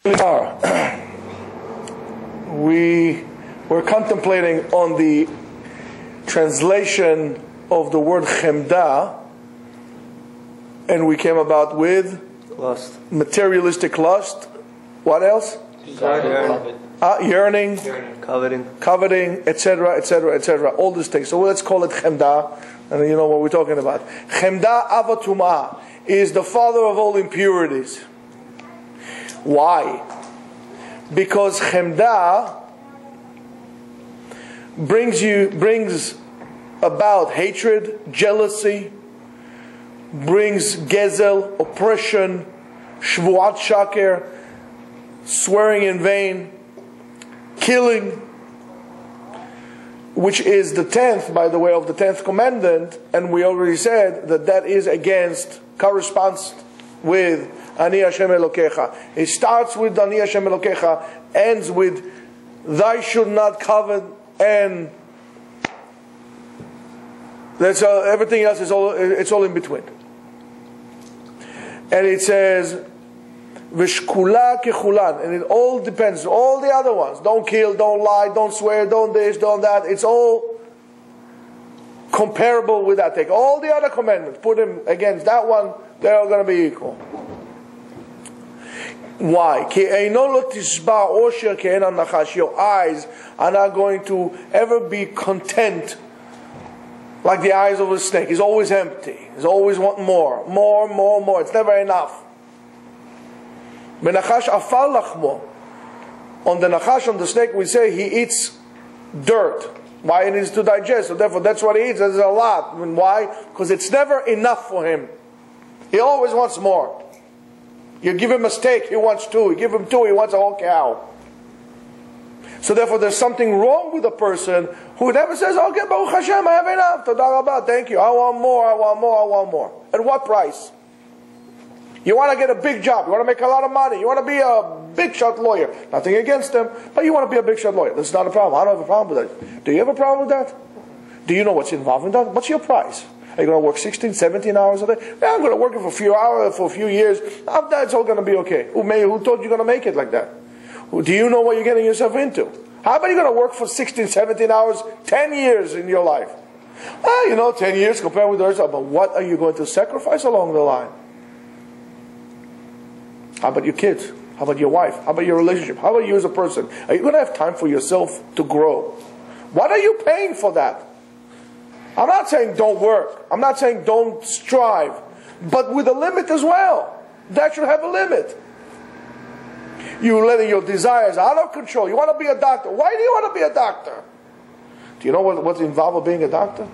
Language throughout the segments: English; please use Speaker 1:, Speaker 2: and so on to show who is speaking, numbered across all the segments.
Speaker 1: We were contemplating on the translation of the word chemda, and we came about with
Speaker 2: lust,
Speaker 1: materialistic lust. What else? Yearning, coveting, etc., etc., etc. All these things. So let's call it chemda, and you know what we're talking about. Chemda avatumah is the father of all impurities. Why? Because chemda brings about hatred, jealousy, brings gezel, oppression, shvuat shaker, swearing in vain, killing, which is the 10th, by the way, of the 10th commandment, and we already said that is corresponds with Ani Hashem Elokecha. It starts with Ani Hashem Elokecha, ends with Thou should not covet, and that's everything else is all in between. And it says V'shkula kechulan, and it all depends. All the other ones, don't kill, don't lie, don't swear, don't this, don't that. It's all comparable with that. Take all the other commandments, put them against that one, they're all going to be equal. Why? Your eyes are not going to ever be content like the eyes of a snake. It's always empty. It's always wanting more. More. It's never enough. On the nachash, on the snake, we say he eats dirt. Why? It needs to digest. So therefore, that's what he eats. There's a lot. And why? Because it's never enough for him. He always wants more. You give him a steak, he wants two. You give him two, he wants a whole cow. So therefore, there's something wrong with a person who never says, okay, Baruch Hashem, I have enough. Todah Rabbah, thank you. I want more. At what price? You want to get a big job. You want to make a lot of money. You want to be a big shot lawyer. Nothing against them, but you want to be a big shot lawyer. That's not a problem. I don't have a problem with that. Do you have a problem with that? Do you know what's involved in that? What's your price? Are you going to work 16, 17 hours a day? Yeah, I'm going to work it for a few hours, for a few years. After that, it's all going to be okay. Who told you you're going to make it like that? Do you know what you're getting yourself into? How about you going to work for 16, 17 hours, 10 years in your life? 10 years compared with the rest. But what are you going to sacrifice along the line? How about your kids? How about your wife? How about your relationship? How about you as a person? Are you going to have time for yourself to grow? What are you paying for that? I'm not saying don't work. I'm not saying don't strive. But with a limit as well. That should have a limit. You're letting your desires out of control. You want to be a doctor. Why do you want to be a doctor? Do you know what's involved with being a doctor?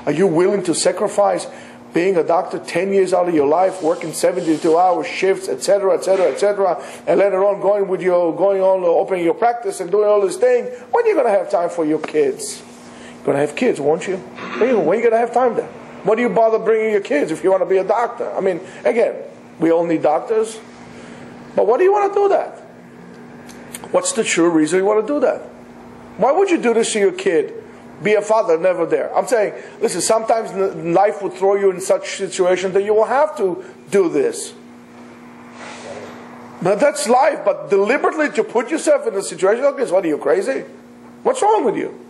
Speaker 1: Are you willing to sacrifice being a doctor 10 years out of your life, working 72-hour shifts, etc., and later on going on opening your practice and doing all this thing? When are you going to have time for your kids? You're going to have kids, won't you? When are you going to have time then? What do you bother bringing your kids if you want to be a doctor? I mean, again, we all need doctors. But what do you want to do that? What's the true reason you want to do that? Why would you do this to your kid? Be a father, never there. I'm saying, listen, sometimes life will throw you in such situations that you will have to do this. But that's life. But deliberately to put yourself in a situation like this, what are you, crazy? What's wrong with you?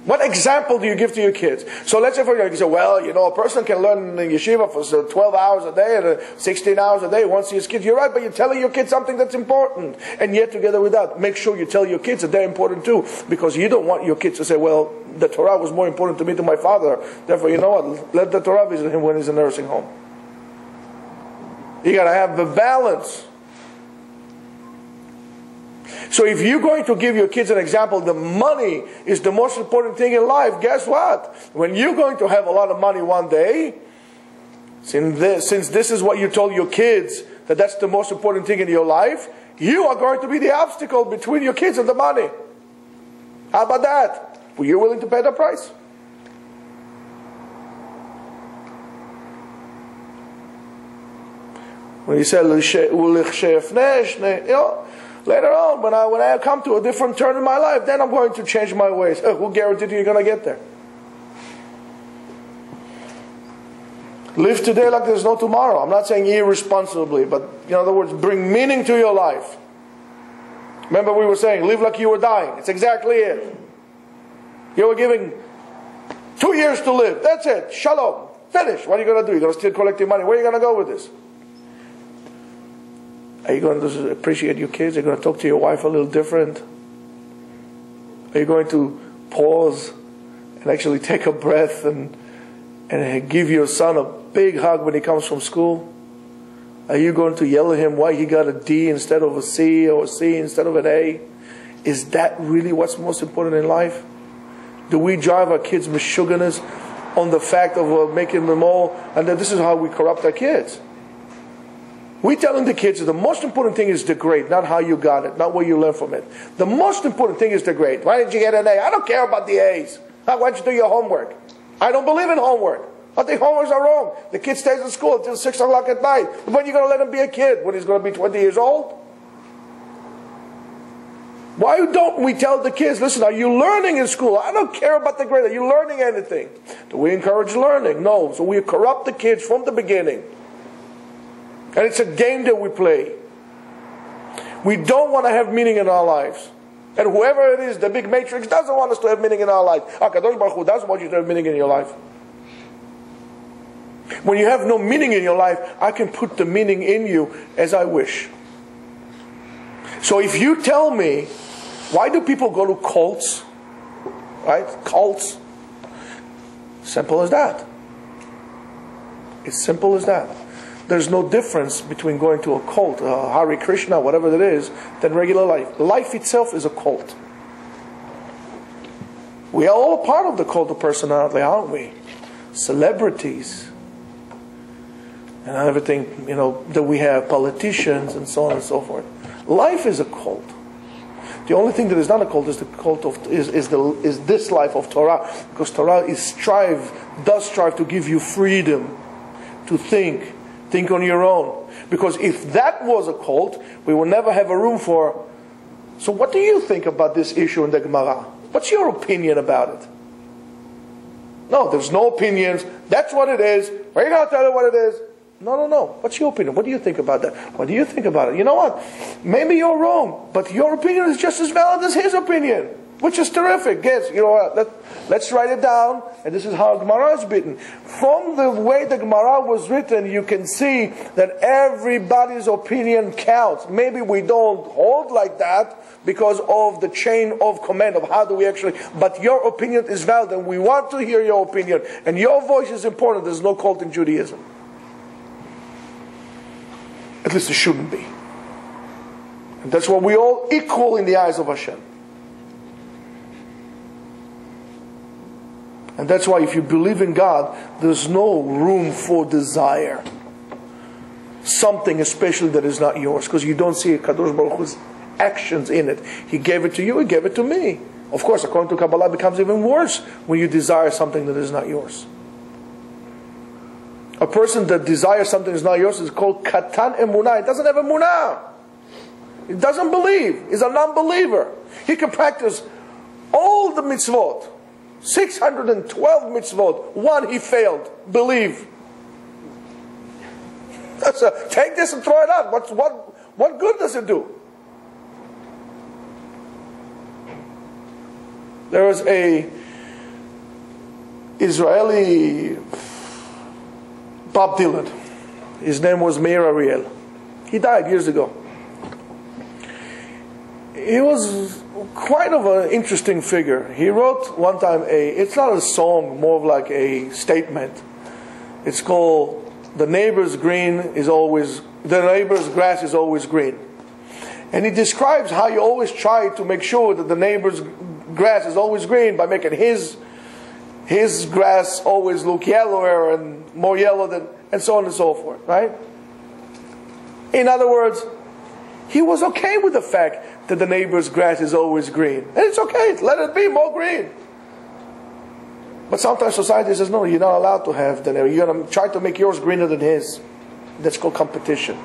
Speaker 1: What example do you give to your kids? So let's say, for example, you say, well, a person can learn in Yeshiva for 12 hours a day and 16 hours a day once he has kids. You're right, but you're telling your kids something that's important. And yet, together with that, make sure you tell your kids that they're important too. Because you don't want your kids to say, well, the Torah was more important to me than my father. Therefore, you know what? Let the Torah visit him when he's in a nursing home. You got to have the balance. So if you're going to give your kids an example, the money is the most important thing in life, guess what? When you're going to have a lot of money one day, since this is what you told your kids, that's the most important thing in your life, you are going to be the obstacle between your kids and the money. How about that? Were you willing to pay the price? When you say, later on, when I come to a different turn in my life, then I'm going to change my ways. Who guaranteed you're going to get there? Live today like there's no tomorrow. I'm not saying irresponsibly, but in other words, bring meaning to your life. Remember we were saying, live like you were dying. It's exactly it. You were giving 2 years to live. That's it. Shalom. Finish. What are you going to do? You're going to still collect your money. Where are you going to go with this? Are you going to appreciate your kids? Are you going to talk to your wife a little different? Are you going to pause and actually take a breath and give your son a big hug when he comes from school? Are you going to yell at him why he got a D instead of a C or a C instead of an A? Is that really what's most important in life? Do we drive our kids mishuganas on the fact of making them all, and that this is how we corrupt our kids? We're telling the kids that the most important thing is the grade, not how you got it, not what you learned from it. The most important thing is the grade. Why did you get an A? I don't care about the A's. Why don't you do your homework? I don't believe in homework. I think homeworks are wrong. The kid stays in school until 6 o'clock at night. When are you going to let him be a kid? When he's going to be 20 years old? Why don't we tell the kids, listen, are you learning in school? I don't care about the grade. Are you learning anything? Do we encourage learning? No. So we corrupt the kids from the beginning. And it's a game that we play. We don't want to have meaning in our lives. And whoever it is, the big matrix, doesn't want us to have meaning in our life. HaKadosh Baruch Hu doesn't want you to have meaning in your life. When you have no meaning in your life, I can put the meaning in you as I wish. So if you tell me, why do people go to cults? Right? Cults. Simple as that. It's simple as that. There's no difference between going to a cult, Hare Krishna, whatever that is, than regular life. Life itself is a cult. We are all a part of the cult of personality, aren't we? Celebrities. And everything, that we have, politicians and so on and so forth. Life is a cult. The only thing that is not a cult is the cult of is this life of Torah, because Torah does strive to give you freedom to think on your own. Because if that was a cult, we will never have a room for. So what do you think about this issue in the Gemara? What's your opinion about it? No, there's no opinions. That's what it is. We're going to tell you what it is. No. What's your opinion? What do you think about that? What do you think about it? You know what? Maybe you're wrong, but your opinion is just as valid as his opinion, which is terrific. Yes, you know what? Let's write it down, and this is how Gemara is written. From the way the Gemara was written, you can see that everybody's opinion counts. Maybe we don't hold like that because of the chain of command of how do we actually, but your opinion is valid, and we want to hear your opinion, and your voice is important. There's no cult in Judaism. At least it shouldn't be. And that's why we're all equal in the eyes of Hashem. And that's why if you believe in God, there's no room for desire. Something especially that is not yours. Because you don't see Kadosh Baruch Hu's actions in it. He gave it to you, He gave it to me. Of course, according to Kabbalah, it becomes even worse when you desire something that is not yours. A person that desires something that is not yours is called Katan Emunah. It doesn't have Emunah. It doesn't believe. He's a non-believer. He can practice all the mitzvot. 612 mitzvot. One he failed. Believe. Take this and throw it out. What good does it do? There was a Israeli Bob Dylan. His name was Meir Ariel. He died years ago. He was quite of an interesting figure. He wrote one time it's not a song, more of like a statement. It's called the neighbor's grass is always green. And he describes how you always try to make sure that the neighbor's grass is always green by making his grass always look yellower and more yellow than, and so on and so forth, right? In other words, he was okay with the fact that the neighbor's grass is always green. And it's okay, let it be more green. But sometimes society says, no, you're not allowed to have the neighbor. You're going to try to make yours greener than his. That's called competition.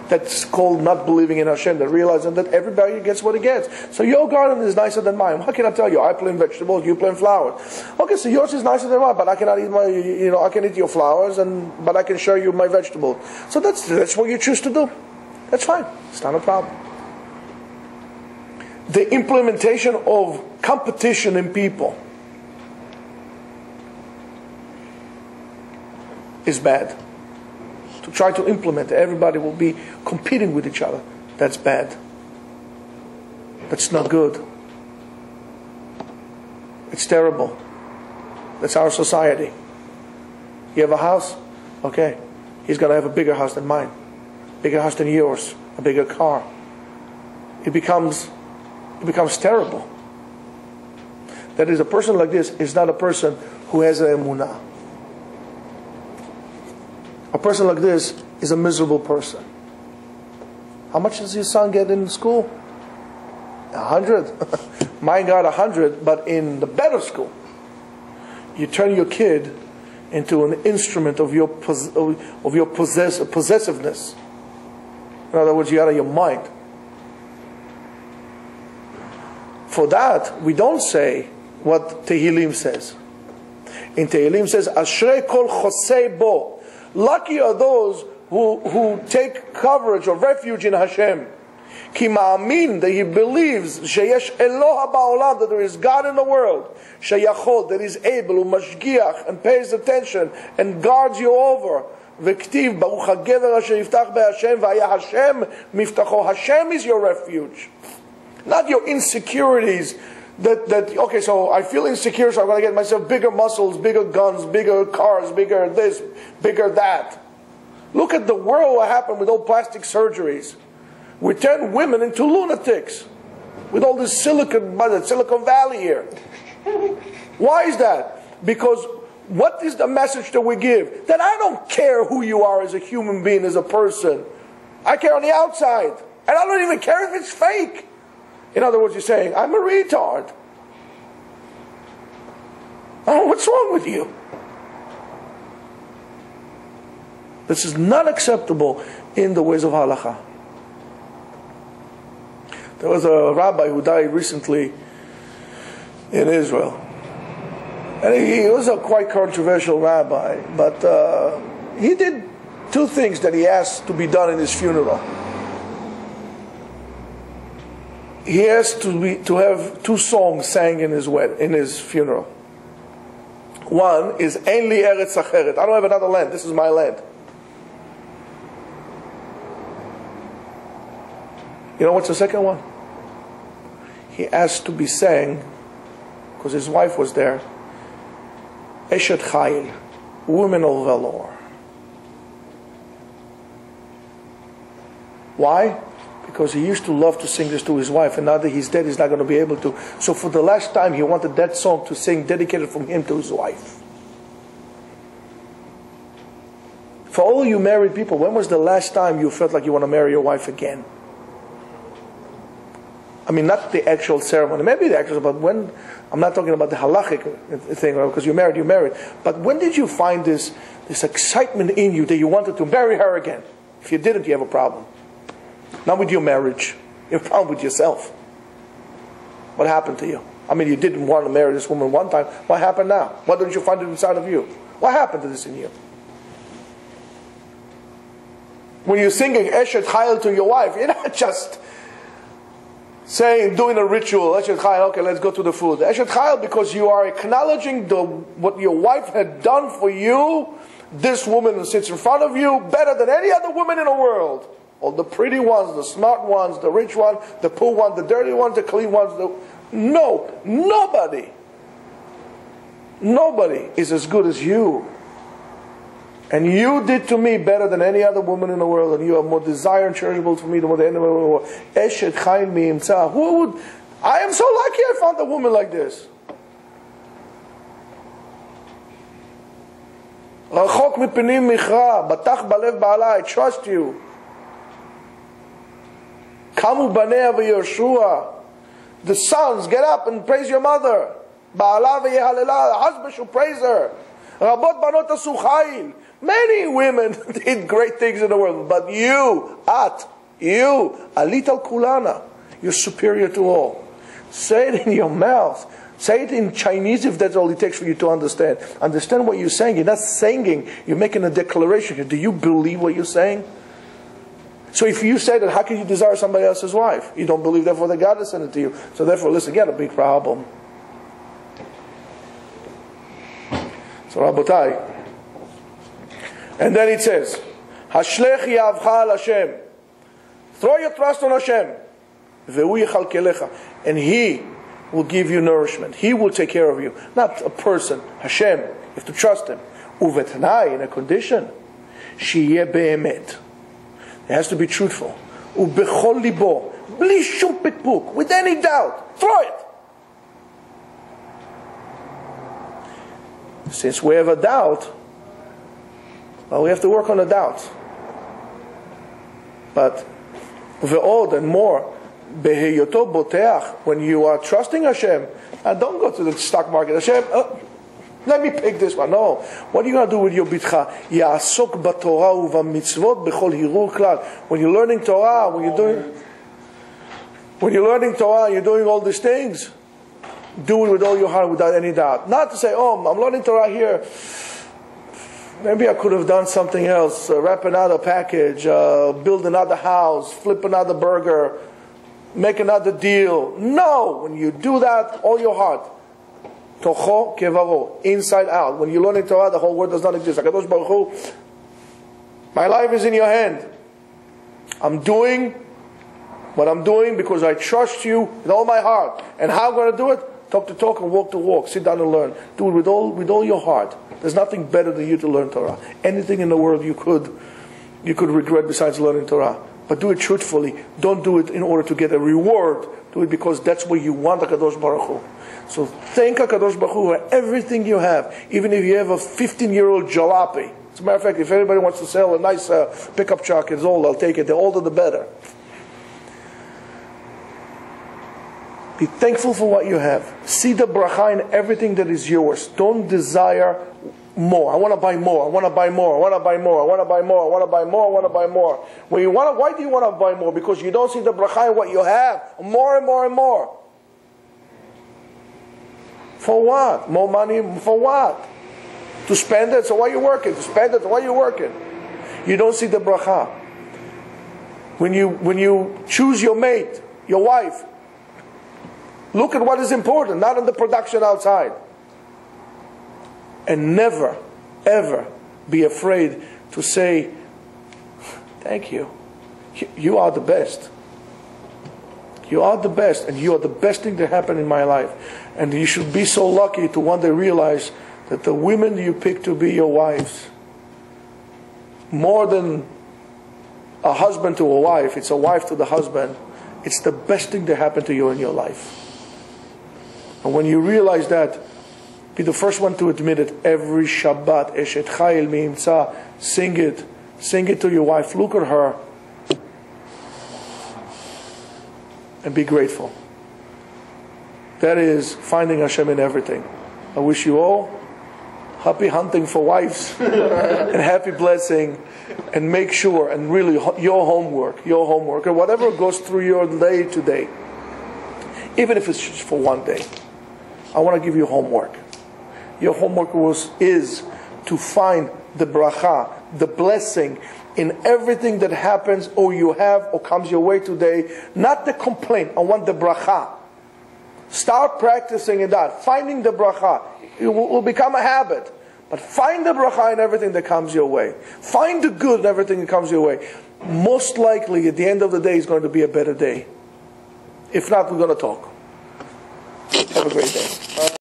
Speaker 1: that's called not believing in Hashem, that realizing that everybody gets what he gets. So your garden is nicer than mine. How can I tell you? I plant vegetables, you plant flowers. Okay, so yours is nicer than mine, but I cannot eat I can eat your flowers, but I can share you my vegetables. So that's what you choose to do. That's fine. It's not a problem. The implementation of competition in people is bad. To try to implement it, everybody will be competing with each other. That's bad. That's not good. It's terrible. That's our society. You have a house? Okay. He's going to have a bigger house than mine. Bigger house than yours. A bigger car. It becomes terrible. That is, a person like this is not a person who has an emunah. A person like this is a miserable person. How much does your son get in school? 100. Mine got 100, but in the better school. You turn your kid into an instrument of your possessiveness. In other words, you're out of your mind. For that, we don't say what Tehillim says. In Tehillim says, Ashrei kol chosei bo. Lucky are those who take coverage or refuge in Hashem. Ki ma'amin, that he believes, sheyesh Eloha ba'olam, that there is God in the world, sheyachol, that is able, umashgiach, and pays attention, and guards you over. V'ktiv, baruch ha'gever asher yiftach be'Hashem, v'haya Hashem miftacho. Hashem is your refuge. Not your insecurities. Okay, so I feel insecure, so I'm going to get myself bigger muscles, bigger guns, bigger cars, bigger this, bigger that. Look at the world, what happened with all plastic surgeries. We turn women into lunatics with all this Silicon Valley here. Why is that? Because what is the message that we give? That I don't care who you are as a human being, as a person. I care on the outside. And I don't even care if it's fake. In other words, you're saying, I'm a retard. Oh, what's wrong with you? This is not acceptable in the ways of halakha. There was a rabbi who died recently in Israel. And he was a quite controversial rabbi, but he did two things that he asked to be done in his funeral. He asked to have two songs sang in his funeral. One is Ein li eretz acheret. I don't have another land. This is my land. You know what's the second one? He asked to be sang, because his wife was there, Eshet Chayil, women of valor. Why? Because he used to love to sing this to his wife, and now that he's dead, he's not going to be able to. So for the last time, he wanted that song to sing, dedicated from him to his wife. For all you married people, when was the last time you felt like you want to marry your wife again? I mean, not the actual ceremony, maybe the actual, but when, I'm not talking about the halachic thing, because you're married. But when did you find this excitement in you that you wanted to marry her again? If you didn't, you have a problem. Not with your marriage. You have a problem with yourself. What happened to you? I mean, you didn't want to marry this woman one time. What happened now? Why didn't you find it inside of you? What happened to this in you? When you're singing Eshet Chayil to your wife, you're not just doing a ritual, Eshet Chayil, okay, let's go to the food. Eshet Chayil, because you are acknowledging what your wife had done for you. This woman who sits in front of you, better than any other woman in the world. All the pretty ones, the smart ones, the rich ones, the poor ones, the dirty ones, the clean ones. No, nobody is as good as you. And you did to me better than any other woman in the world, and you are more desired and cherishable to me than any other woman. Eshet Chayil mi'imtza. I am so lucky I found a woman like this. Rachok mipenim michra, batach balev ba'ala, I trust you. Kamu banea v'Yoshua. The sons, get up and praise your mother. Ba'ala v'yehalela, the husband should praise her. Rabot banot asu chayil. Many women did great things in the world, but you, alit al kulana, you're superior to all. Say it in your mouth. Say it in Chinese if that's all it takes for you to understand. Understand what you're saying. You're not saying, you're making a declaration. Do you believe what you're saying? So if you say that, how can you desire somebody else's wife? You don't believe, therefore, that God has sent it to you. So therefore, listen, you got a big problem. So Rabotai. And then it says, Hashlech yavcha al Hashem. Throw your trust on Hashem. Ve'u yechalkelecha. And He will give you nourishment. He will take care of you. Not a person. Hashem. You have to trust Him. Uvetnai, in a condition. Sheyeh be'emet. It has to be truthful. Ubechol libo. Bli shum pitpuk. With any doubt. Throw it. Since we have a doubt, well, we have to work on the doubt. But ve'od and more, beheyoto boteach, when you are trusting Hashem, and don't go to the stock market. Hashem, let me pick this one. No. What are you going to do with your bitcha? Ya'asok b'torah u'v'mitzvot b'chol hirur klal. When you're learning Torah, when you're learning Torah, you're doing all these things, do it with all your heart without any doubt. Not to say, oh, I'm learning Torah here. Maybe I could have done something else. Wrap another package, build another house, flip another burger, make another deal. No, when you do that, all your heart. Tocho kevaro, inside out. When you learn in Torah, the whole world does not exist. HaKadosh Baruch Hu, my life is in your hand. I'm doing what I'm doing because I trust you with all my heart. And how I'm going to do it? Talk the talk and walk the walk. Sit down and learn. Do it with all your heart. There's nothing better than you to learn Torah. Anything in the world you could regret besides learning Torah. But do it truthfully. Don't do it in order to get a reward. Do it because that's what you want HaKadosh Baruch Hu. So thank HaKadosh Baruch Hu for everything you have. Even if you have a 15-year-old jalopy. As a matter of fact, if anybody wants to sell a nice pickup truck, it's old, I'll take it. The older the better. Be thankful for what you have. See the bracha in everything that is yours. Don't desire more. I want to buy more. I want to buy more. I want to buy more. I want to buy more. I want to buy more. I want to buy more. Why do you want to buy more? Because you don't see the bracha in what you have. More and more and more. For what? More money for what? To spend it, so why are you working? To spend it, so why are you working? You don't see the bracha. When you choose your mate, your wife, look at what is important, not in the production outside. And never, ever be afraid to say, thank you. You are the best. You are the best, and you are the best thing that happened in my life. And you should be so lucky to one day realize that the women you pick to be your wives, more than a husband to a wife, it's a wife to the husband, it's the best thing that happened to you in your life. And when you realize that, be the first one to admit it. Every Shabbat, Eshet Chayil Mi'imtza, sing it to your wife, look at her, and be grateful. That is finding Hashem in everything. I wish you all happy hunting for wives and happy blessing, and make sure, and really your homework, and whatever goes through your day today, even if it's just for one day, I want to give you homework. Your homework is to find the bracha, the blessing in everything that happens or you have or comes your way today. Not the complaint. I want the bracha. Start practicing in that. Finding the bracha. It will become a habit. But find the bracha in everything that comes your way. Find the good in everything that comes your way. Most likely, at the end of the day, is going to be a better day. If not, we're going to talk. Have a great day.